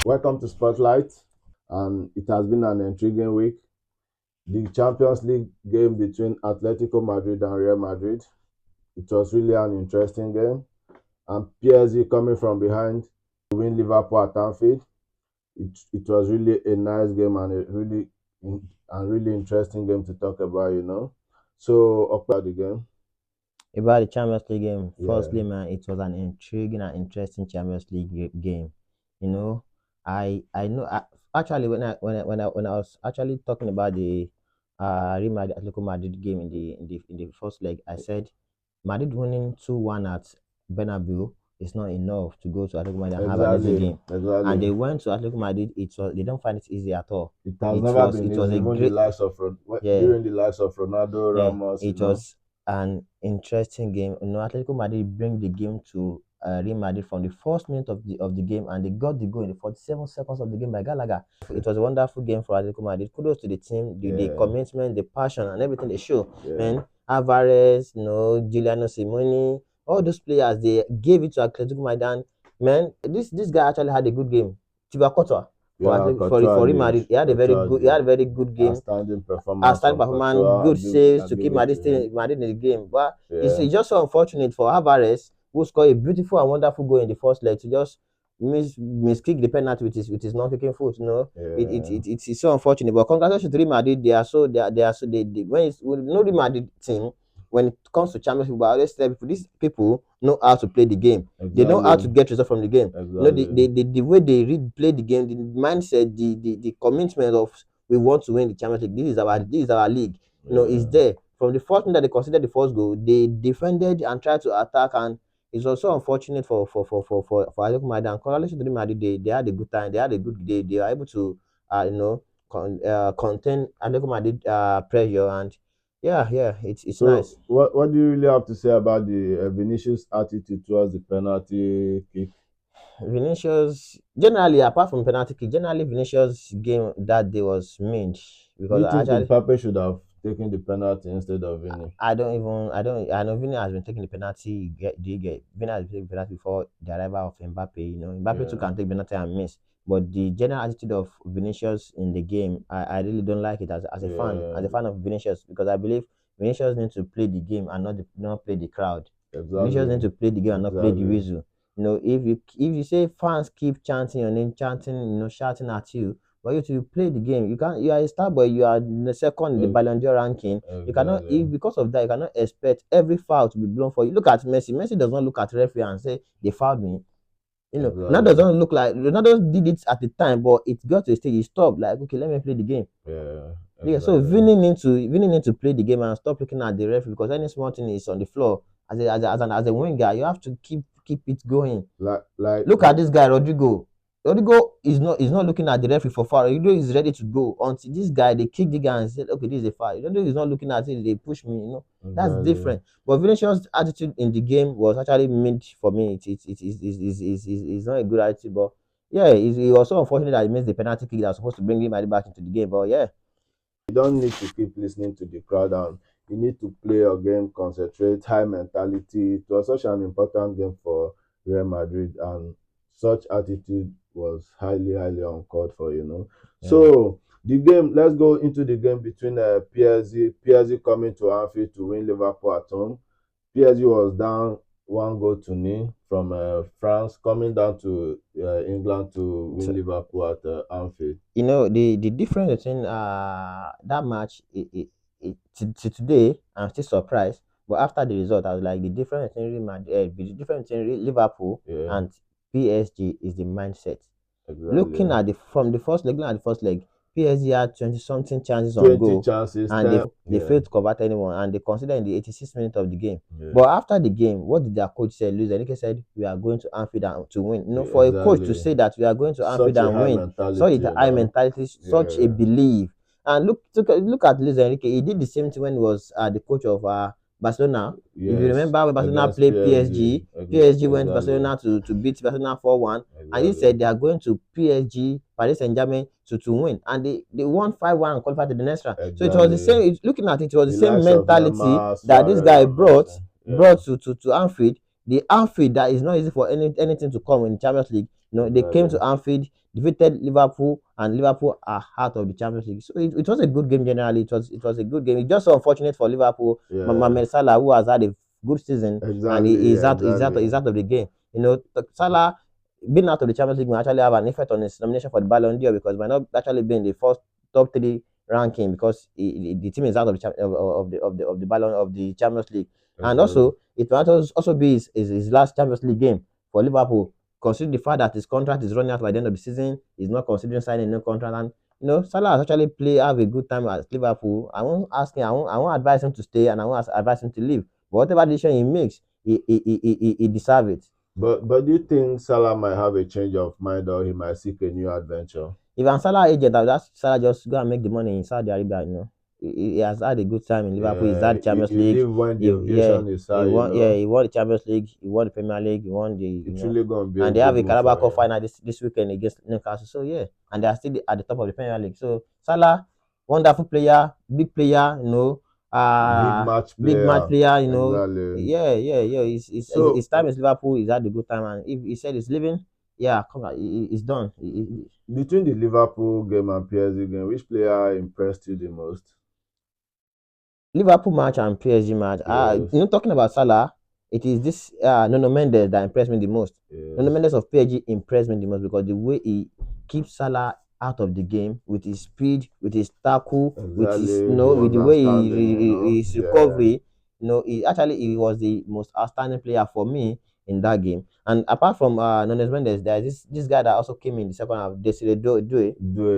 Welcome to Spotlight, and it has been an intriguing week. The Champions League game between Atletico Madrid and Real Madrid. It was really an interesting game, and PSG coming from behind to win Liverpool at Anfield. It was really a nice game and a really interesting game to talk about. So, about the game, About the Champions League game, yeah, firstly, man, it was an intriguing and interesting Champions League game. You know, I know actually when I was actually talking about the Real Madrid Atletico Madrid game in the first leg, I said Madrid winning 2-1 at Bernabeu is not enough to go to Atletico Madrid and have an easy exactly, game. And exactly. they went to Atletico Madrid. They don't find it easy at all. It has It never was been it was easy, a even the great likes of yeah during the likes of Ronaldo, yeah, Ramos. it was an interesting game. Atletico Madrid bring the game to Real Madrid from the first minute of the game, and they got the goal in the 47 seconds of the game by Gallagher. It was a wonderful game for Atletico Madrid. Kudos to the team, the Yeah, commitment, the passion, and everything they show. yeah, Man, Alvarez, Giuliano Simoni, all those players they gave it to Atletico Madrid. And, man, this guy actually had a good game. Thibaut Courtois yeah. for Courtois Real did, Madrid, he had a very good game. outstanding performance Outstanding from performance, Courtois. good saves I to give keep it Madrid to him. still Madrid in the game. But Yeah, it's just so unfortunate for Alvarez, who scored a beautiful and wonderful goal in the first leg, to just miskick the penalty with his non-kicking foot. yeah, It's so unfortunate. But congratulations to Real Madrid. They when no Real Madrid team, when it comes to Champions League, I always tell people, these people know how to play the game. They know how to exactly, get results from the game. exactly. The way they play the game, the mindset, the commitment of we want to win the Champions League. This is our league. It's Yeah. there. From the first minute that they considered the first goal, they defended and tried to attack, and it's also unfortunate for Atletico Madrid. And congratulations to the Madrid. They had a good time. They had a good day. They were able to contain Atletico Madrid pressure, and yeah, it's So, nice. what do you really have to say about the Vinicius' attitude towards the penalty kick? Vinicius, generally, apart from penalty kick, generally Vinicius game that day was mint Do because you I think actually Mbappe should have taken the penalty instead of Vini? I know Vini has been taking the penalty. Do you get Vini has been taking the penalty before the arrival of Mbappe. Mbappe too Yeah, can take penalty and miss. But the general attitude of Vinicius in the game, I really don't like it as a fan, yeah, of Vinicius, because I believe Vinicius needs to play the game and not play the crowd. Vinicius needs exactly, to play the game and not play the exactly. whistle. If you say fans keep chanting your name, chanting, shouting at you, but you to play the game, you are a star boy, you are the second in the Ex- Ballon d'Or ranking. You cannot, Exactly. if because of that, you cannot expect every foul to be blown for you. Look at Messi. Messi does not look at referee and say they fouled me. Ronaldo Exactly. doesn't look like Ronaldo did it at the time, but it got to a stage he stopped. Like, okay, let me play the game. Yeah, Yeah, so exactly. Vini need to play the game and stop looking at the referee, because any small thing is on the floor. As a winger, you have to keep it going. Like Look at this guy, Rodrigo. Rodrigo is not looking at the referee for foul. Rodrigo is ready to go until this guy they kick the guy and said, okay, this is a foul. Rodrigo is not looking at it. They push me. That's exactly. different. But Vinicius' attitude in the game was actually meant for me. It's not a good attitude, but yeah, it was so unfortunate that he missed the penalty kick that was supposed to bring him back into the game. But yeah, You don't need to keep listening to the crowd, and you need to play your game, concentrate, high mentality. It was such an important game for Real Madrid, and such attitude was highly, highly uncalled for. yeah. So the game, let's go into the game between PSG coming to Anfield to win Liverpool at home. PSG was down 1 goal to nil from France, coming down to England to win So, Liverpool at Anfield. the difference between that match, to today, I'm still surprised. But after the result, I was like, the difference between Liverpool Yeah, and PSG is the mindset. exactly. Looking at the first leg, PSG had 20 something chances on 20 goal, chances, and 10. they Yeah, failed to convert anyone, and they considered in the 86th minute of the game. yeah, But after the game, what did their coach say? Luis Enrique said, "We are going to Anfield to win." yeah, For a coach to exactly. say that we are going to Anfield Such a and high win, such mentality, a high mentality, such a Yeah, belief. And look at Luis Enrique. He did the same thing when he was the coach of Barcelona. If you yes, remember when Barcelona against played PSG. PSG, PSG went to Exactly, Barcelona to beat Barcelona 4-1, and he exactly. said they are going to PSG, Paris Saint-Germain to win. And they won 5-1 and qualified to the next round. So it was the Exactly. same, looking at it, was the The same likes of mentality Neymar, that this Suarez, guy and brought Messi. Yeah, brought to Anfield. the Anfield that is not easy for anything to come in Champions League. They came Exactly. to Anfield, defeated Liverpool, and Liverpool are out of the Champions League. So it was a good game generally. It was a good game. It's just so unfortunate for Liverpool. Yeah. Mohamed Salah, who has had a good season, and he Exactly. is out. Is out. Exactly. Is out of the game. Salah being out of the Champions League will actually have an effect on his nomination for the Ballon d'Or because he might not actually be in the first top three ranking because the team is out of the Ballon of the Champions League, and Exactly. also it might also be his last Champions League game for Liverpool. Considering the fact that his contract is running out by the end of the season, he's not considering signing a new contract, and Salah has actually have a good time at Liverpool. I won't ask him, I won't advise him to stay, and I won't advise him to leave. But whatever decision he makes, he deserves it. But do you think Salah might have a change of mind or he might seek a new adventure? If I'm Salah agent, I would ask Salah just go and make the money in Saudi Arabia. He has had a good time in Liverpool. He's Yeah, had Champions you League. live when the Yeah, occasion is he high, won. Yeah, he won the Champions League. He won the Premier League. He won It's really gonna be a and they have good a move Carabao for Cup him. final this weekend against Newcastle. So yeah, and they are still at the top of the Premier League. So Salah, wonderful player, big player. Big match Big match player. player. Exactly. Yeah. His So time is Liverpool. He's had a good time, and if he said he's leaving, yeah, come on, it's done. between the Liverpool game and PSG game, which player impressed you the most? Liverpool match and PSG match. Yes. Talking about Salah, it is this Nuno Mendes that impressed me the most. Nuno Yes. Mendes of PSG impressed me the most because the way he keeps Salah out of the game with his speed, with his tackle, with his Exactly. He with was the way outstanding. his Yeah. recovery. He was the most outstanding player for me in that game. And apart from Nunes Mendes, there's this guy that also came in the second half, Desiree Due. Due.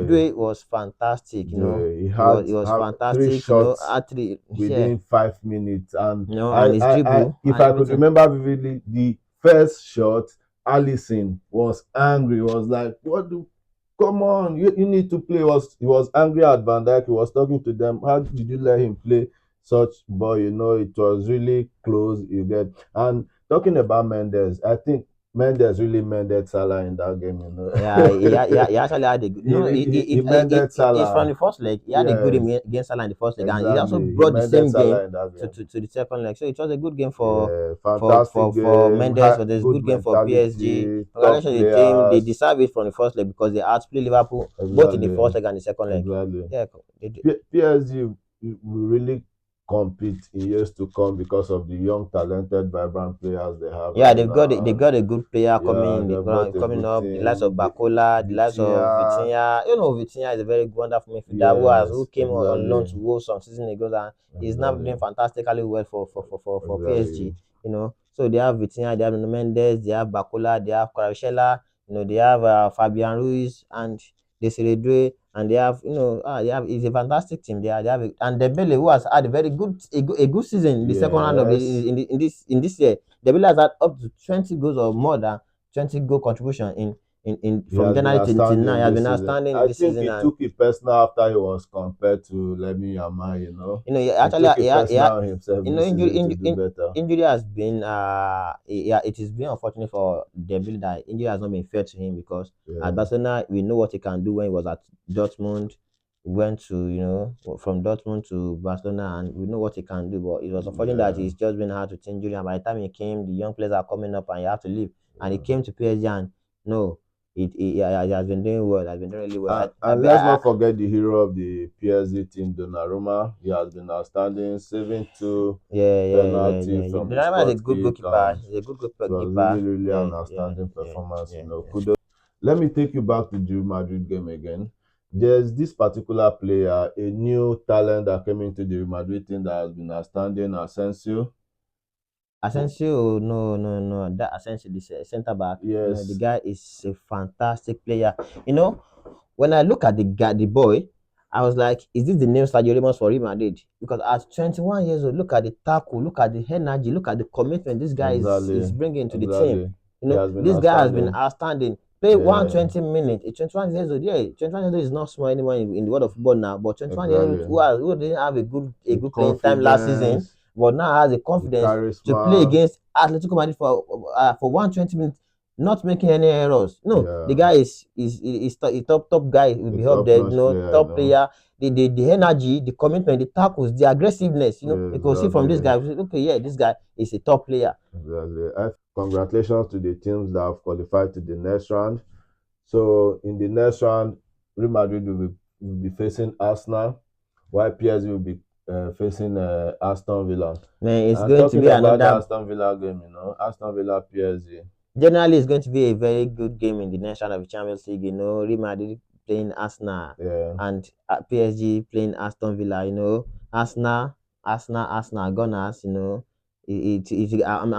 Due was fantastic. Due. He He was had three fantastic. shots At three, yeah, within 5 minutes. And and his dribble if and I could everything. remember vividly, the first shot, Allison was angry. Was like, "What do? Come on, you need to play." He was angry at Van Dijk. He was talking to them. How did you let him play such ball? It was really close. You get. And talking about Mendes, I think Mendes really mended Salah in that game. Yeah, he actually had a good. He mended It's from Salah. the first leg. He had a good Yes, game against Salah in the first leg, and he also exactly. He brought the mended same game Salah in that game. to the second leg. So it was a good game Yeah, fantastic for game, Mendes. But there's good good game for PSG. mentality, top Congratulations to the team. They players. deserve it from the first leg because they outplayed Liverpool both in the Exactly, first leg and the second leg. exactly. Yeah, they did. PSG will really compete in years to come because of the young, talented, vibrant players they have Yeah, right they now. And got a good player yeah, they brought a coming good up. The likes of team. Bakola, the likes of Vitinha, Vitinha. Vitinha is a very wonderful midfielder who yes, came on loan exactly, to Wolves some season ago and is now doing exactly, fantastically well for PSG. exactly. So they have Vitinha, they have Nuno Mendes, they have Bakola, they have Kvaratskhelia, they have Fabian Ruiz and Desiree Doué, and they have it's a fantastic team. They have and Dembele who has had a very a good season in the second round of Yes, in this year. Dembele has had up to 20 goals or more than 20 goal contribution in he from has been January till now. outstanding He has this been season. outstanding in I this think season, he and took it personal after he was compared to Lemmy Yamal. he He actually took it personal himself this season to do better. injury has been yeah, it has been unfortunate for Dembele that injury has not been fair to him because at Yeah, Barcelona we know what he can do when he was at Dortmund. Went to from Dortmund to Barcelona, and we know what he can do. But it was unfortunate that yeah, he's just been hard to injury, and by the time he came, the young players are coming up, and you have to leave. And he yeah. came to PSG, and no, yeah, he has been doing well. Has been doing really well. And let's not forget the hero of the PSG team, Donnarumma. He has been outstanding, saving two penalty from the Donnarumma is a spot good kick, goalkeeper. and He's a good it was really, keeper. really Yeah, an outstanding performance. yeah. Kudos. Let me take you back to the Real Madrid game again. There's this particular player, a new talent that came into the Real Madrid team that has been outstanding, Asensio. Asensio, no. That Asensio, this centre back. The Yes, guy is a fantastic player. When I look at the boy, I was like, is this the new Sergio Ramos for Real Madrid? Because at 21 years old, look at the tackle, look at the energy, look at the commitment this guy is exactly, bringing to the team. exactly. He has been This guy has been outstanding. outstanding. Play Yeah, 120 minutes. 21 years old, yeah. 21 years old is not small anymore in the world of football now. But 21 years old exactly. who didn't have a With good playing time last season, confidence, but now has the the confidence to play charisma. against Atletico Madrid for 120 minutes, not making any errors. No, the Yeah, guy is a top guy. Will a be up there. top-notch player. Top player. The energy, the commitment, the tackles, the aggressiveness. Yeah, You can see from this exactly, guy. Okay, yeah, this guy is a top player. exactly. congratulations to the teams that have qualified to the next round. So in the next round, Real Madrid will be facing Arsenal, while PSG will be facing Aston Villa. Man, it's And going to talking be about the another. Aston Villa game, Aston Villa PSG. Generally, it's going to be a very good game in the next round of the Champions League. Real Madrid playing Arsenal Yeah, and PSG playing Aston Villa. Arsenal Gunners. I'm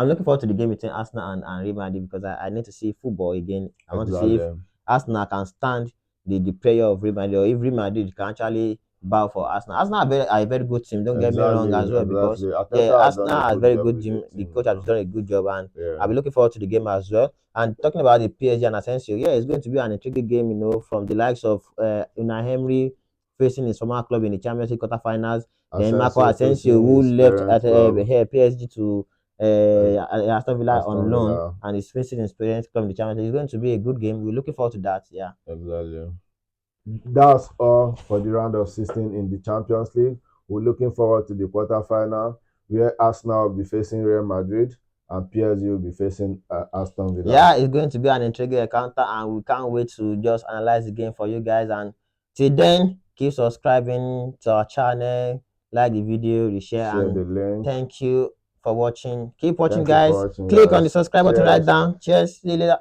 looking forward to the game between Arsenal and Real Madrid because I need to see football again. I want to see if exactly, Arsenal can stand the prayer of Real Madrid, or if Real Madrid can actually bow for Arsenal. Arsenal are a very good team. Don't get me wrong exactly, as well, because exactly. yeah, Ateta has done Arsenal a has good very job good with the team. The team, coach has done a good job, and I'll Yeah, be looking forward to the game as well. And talking about the PSG and Asensio, yeah, it's going to be an intriguing game, from the likes of Unai Emery facing his former club in the Champions League quarterfinals. Then Marco Asensio Asensio, facing who his left parent at club, here PSG to Aston Villa on Aston loan, Villa. and is facing his parent club in the Champions League. It's going to be a good game. We're looking forward to that. Yeah. Exactly. That's all for the round of 16 in the Champions League. We're looking forward to the quarterfinal, where Arsenal will be facing Real Madrid and PSG will be facing Aston Villa. Yeah, it's going to be an intriguing encounter, and we can't wait to just analyze the game for you guys. And till then, keep subscribing to our channel, like the video, the share, Share and the link. thank you for watching. Keep watching, Thank you guys. for watching, Click on the guys. subscribe button right Cheers. down. Cheers. See you later.